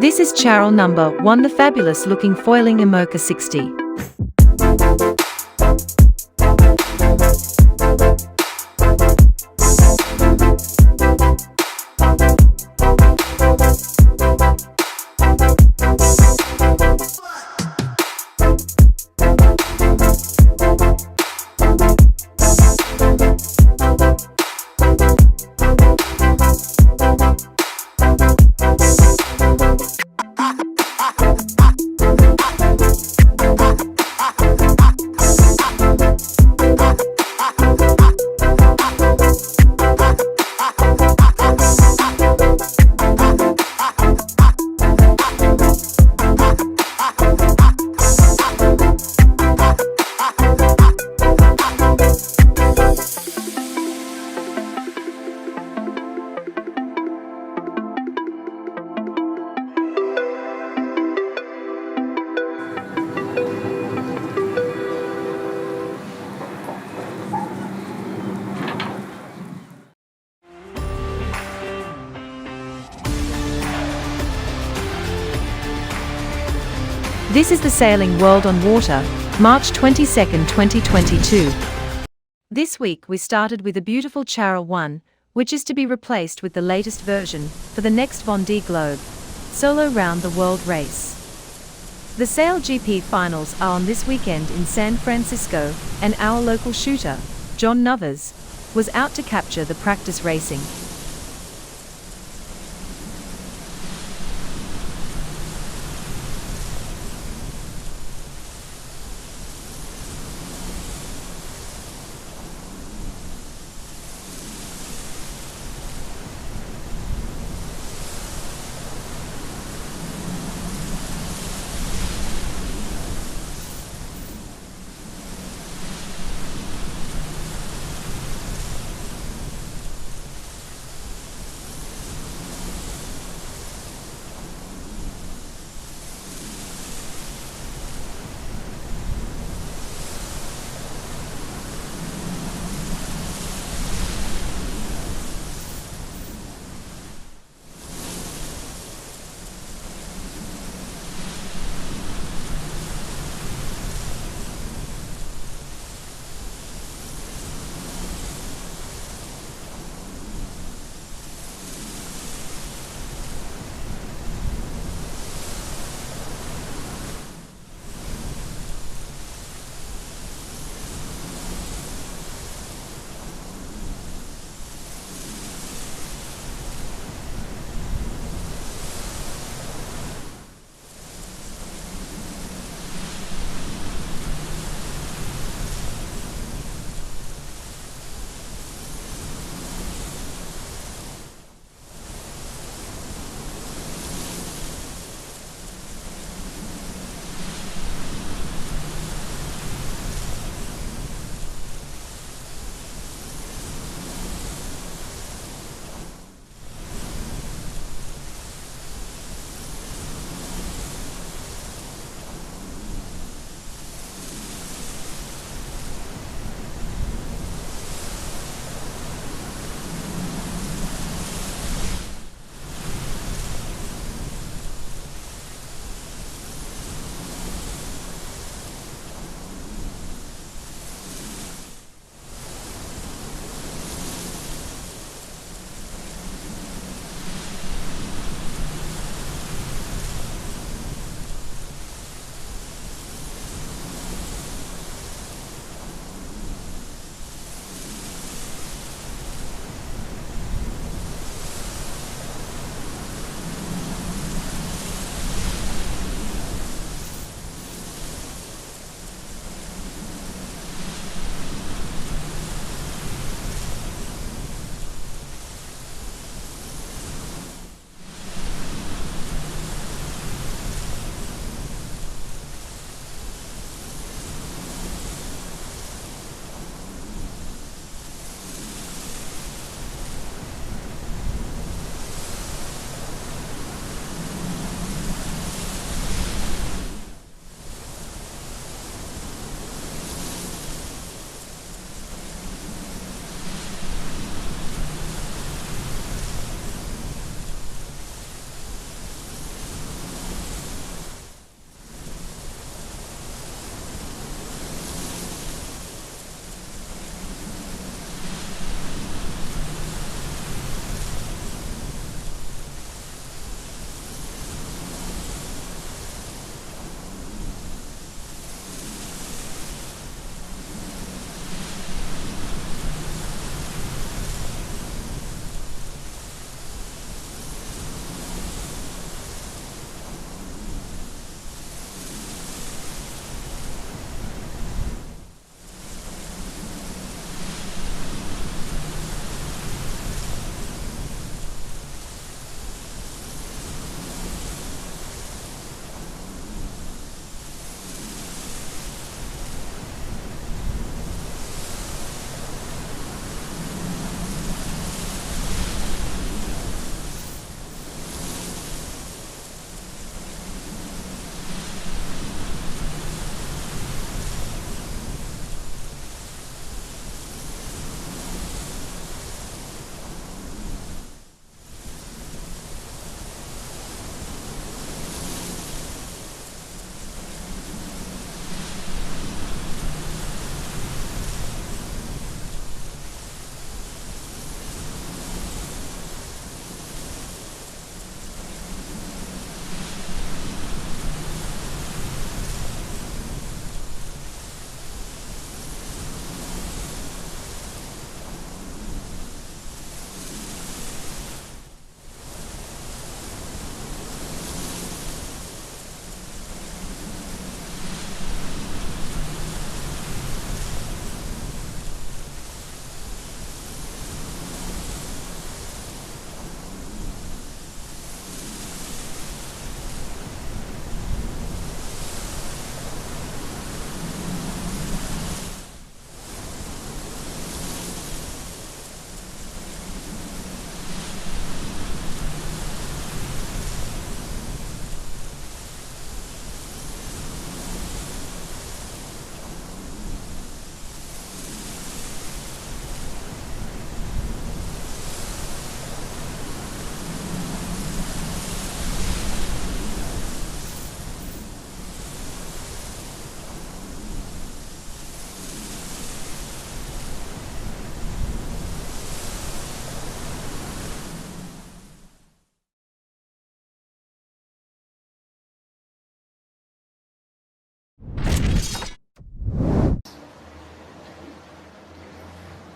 This is Charol number 1, the fabulous looking foiling Imoca 60. This is the Sailing World on Water, March 22, 2022. This week we started with a beautiful Charol 1, which is to be replaced with the latest version for the next Vendée Globe Solo Round the World race. The Sail GP finals are on this weekend in San Francisco, and our local shooter, John Novas, was out to capture the practice racing.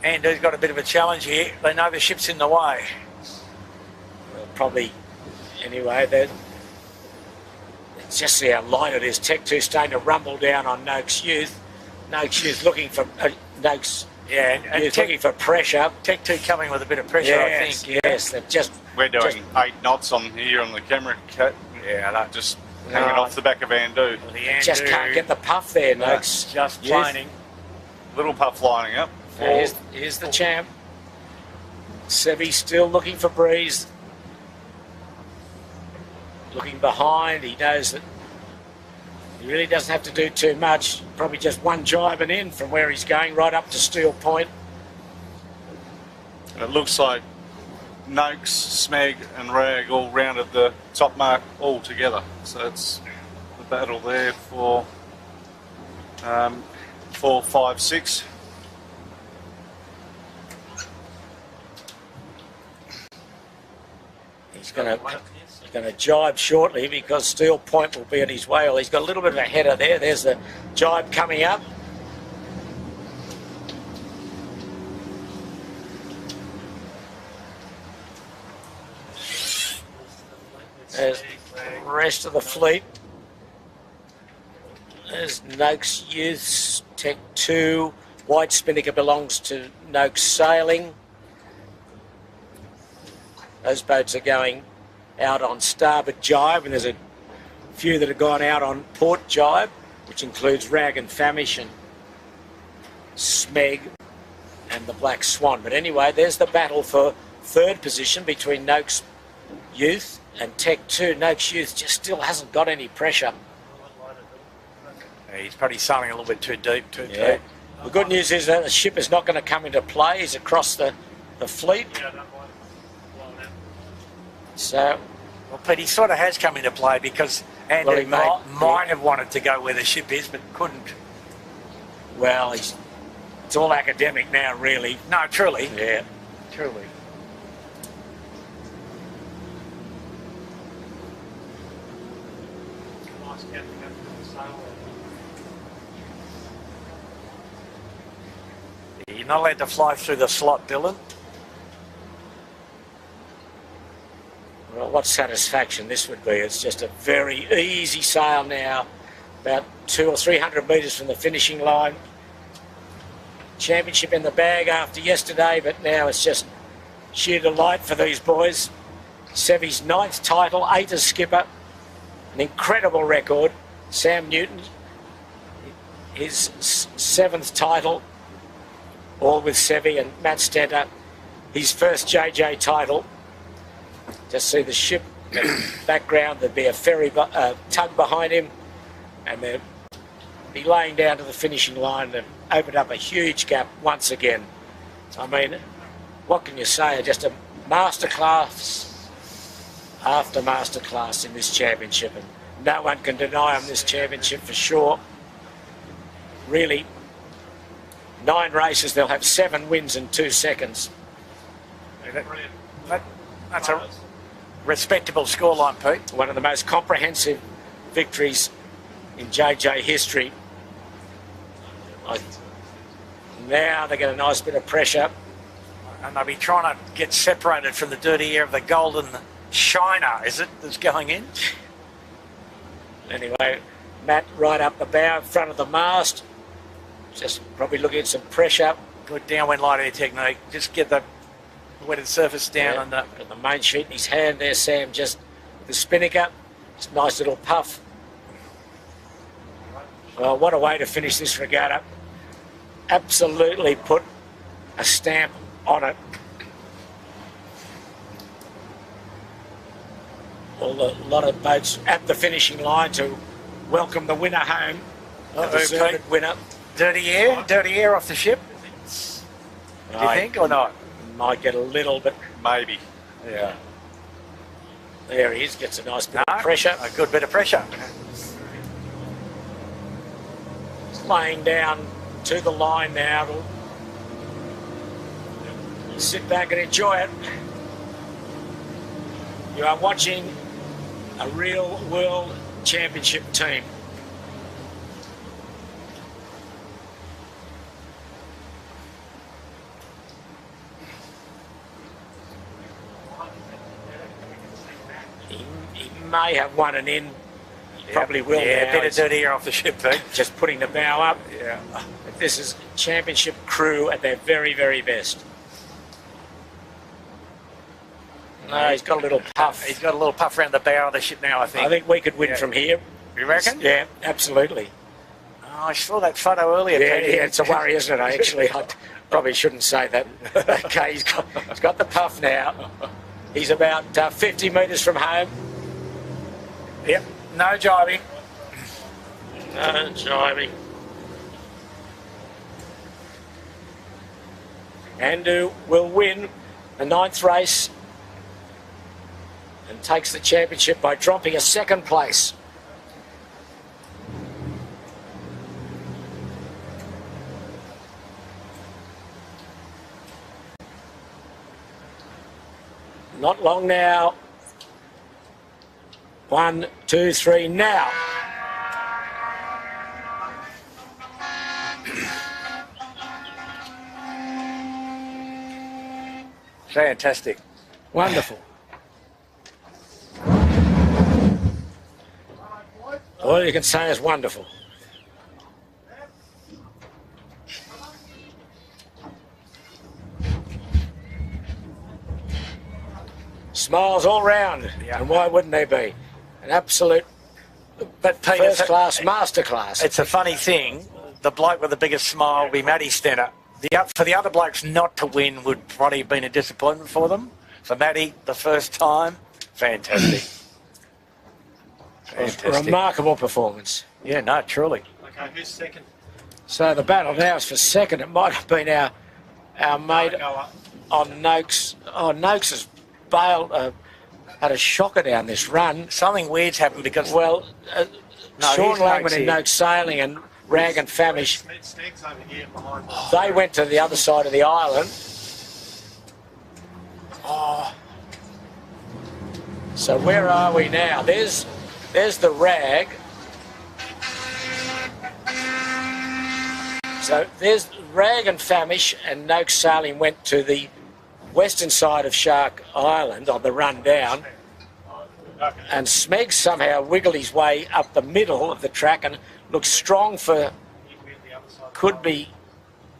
Andrew's got a bit of a challenge here. They know the ship's in the way. Well, probably, anyway, just see how light it is. Tech 2 starting to rumble down on Noakes Youth. Noakes Youth looking for... Noakes Youth looking for pressure. Tech 2 coming with a bit of pressure, I think. Yes, they've just... We're doing 8 knots on here on the camera cut. Yeah, that just hanging off the back of Andu. Just can't get the puff there, Noakes. Just planing. Little puff lining up. Here's the champ. Sevi still looking for breeze. Looking behind. He knows that he really doesn't have to do too much. Probably just one jibe and in from where he's going right up to Steel Point. And it looks like Noakes, Smeg and Rag all rounded the top mark all together. So it's the battle there for 4, 5, 6. He's going to jibe shortly because Steel Point will be at his whale. He's got a little bit of a header there. There's the jibe coming up. There's the rest of the fleet. There's Noakes Youth, Tech 2. White Spinnaker belongs to Noakes Sailing. Those boats are going out on starboard jibe, and there's a few that have gone out on port jibe, which includes Rag and Famish and Smeg and the Black Swan. But anyway, there's the battle for third position between Noakes Youth and Tech 2. Noakes Youth just still hasn't got any pressure. Yeah, he's probably sailing a little bit too deep, too deep. The good news is that the ship is not going to come into play. He's across the fleet. So, well, Pete, he sort of has come into play because Andrew might have wanted to go where the ship is, but couldn't. Well, it's all academic now, really. No, truly. Yeah. Truly. You're not allowed to fly through the slot, Dylan. Well, what satisfaction this would be. It's just a very easy sail now, about 200 or 300 metres from the finishing line. Championship in the bag after yesterday, but now it's just sheer delight for these boys. Sevi's 9th title, 8 as skipper, an incredible record. Sam Newton, his 7th title, all with Sevi, and Matt Stenter, his first JJ title. Just see the ship in the background. There'd be a ferry tug behind him, and they'd be laying down to the finishing line and opened up a huge gap once again. I mean, what can you say? Just a masterclass after masterclass in this championship, and no one can deny them this championship for sure. Really, 9 races, they'll have 7 wins in 2 seconds. That's a respectable scoreline, Pete. One of the most comprehensive victories in JJ history. Now they get a nice bit of pressure. And they'll be trying to get separated from the dirty air of the golden shiner, is it, that's going in? Anyway, Matt right up the bow in front of the mast. Just probably looking at some pressure. Good downwind light air technique. Just get the wetted surface down on the main sheet in his hand there, Sam, just the spinnaker. It's a nice little puff. Well, what a way to finish this regatta. Absolutely put a stamp on it. A lot of boats at the finishing line to welcome the winner home. The deserved winner. Dirty air off the ship. Do you think or not? Might get a little, but maybe. Yeah. There he is. Gets a nice bit of pressure. A good bit of pressure. It's laying down to the line now. Sit back and enjoy it. You are watching a real world championship team. He may have won an in. Probably will. Yeah, now. a bit of He's dirty air off the ship, Pete. just putting the bow up. Yeah. This is championship crew at their very, very best. No, he's got a little puff. He's got a little puff around the bow of the ship now, I think. I think we could win Yeah. from here. You reckon? Yeah, absolutely. Oh, I saw that photo earlier, Yeah, Pete. yeah, it's a worry, isn't it? Actually, I probably shouldn't say that. Okay, he's got the puff now. He's about 50 metres from home. Yep, no jibing. No jibing. Andu will win the 9th race and takes the championship by dropping a 2nd place. Not long now. 1, 2, 3, now. Fantastic. Wonderful. All you can say is wonderful. Smiles all round, Yeah. and why wouldn't they be? An absolute But Pete, first-class masterclass. it's a funny thing. The bloke with the biggest smile will be Matty Stenner. For the other blokes not to win would probably have been a disappointment for them. For Matty, the first time, fantastic. Fantastic. Remarkable performance. Yeah, no, truly. Okay, who's second? So the battle now is for second. It might have been our mate Go up. on Noakes. Oh, Noakes has bailed, had a shocker down this run. Something weird's happened because Well, No, Sean he's Langman Noakes and here. Noakes Sailing and Rag and Famish, Steg's over here behind. they went to the other side of the island. So where are we now? There's the Rag. So there's Rag and Famish and Noakes Sailing went to the western side of Shark Island on the run down. And Smeg somehow wiggled his way up the middle of the track and looks strong for, could be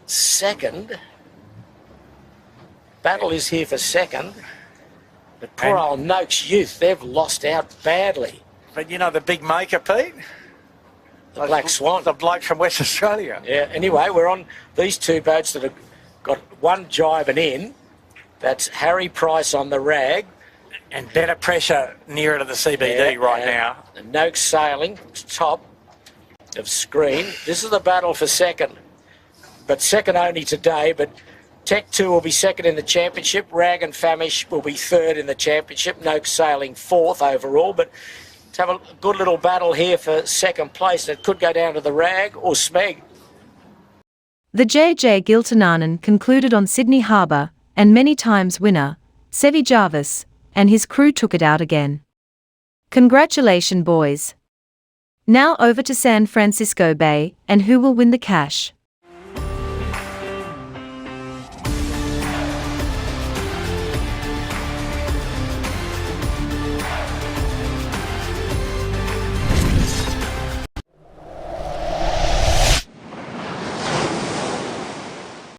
second. Battle is here for second. But poor old Noakes Youth, they've lost out badly. But you know the big maker, Pete? The Black Swan. The bloke from West Australia. Yeah, anyway, we're on these two boats that have got one jibing in. That's Harry Price on the Rag. And better pressure nearer to the CBD right and now. Noakes Sailing, top of screen. This is the battle for second. But second only today, but Tech 2 will be second in the championship. Rag and Famish will be third in the championship. Noakes Sailing fourth overall, but to have a good little battle here for second place. It could go down to the Rag or Smeg. The JJ Giltinanen concluded on Sydney Harbour, and many times winner, Sevi Jarvis, and his crew took it out again. Congratulations, boys. Now over to San Francisco Bay, and who will win the cash?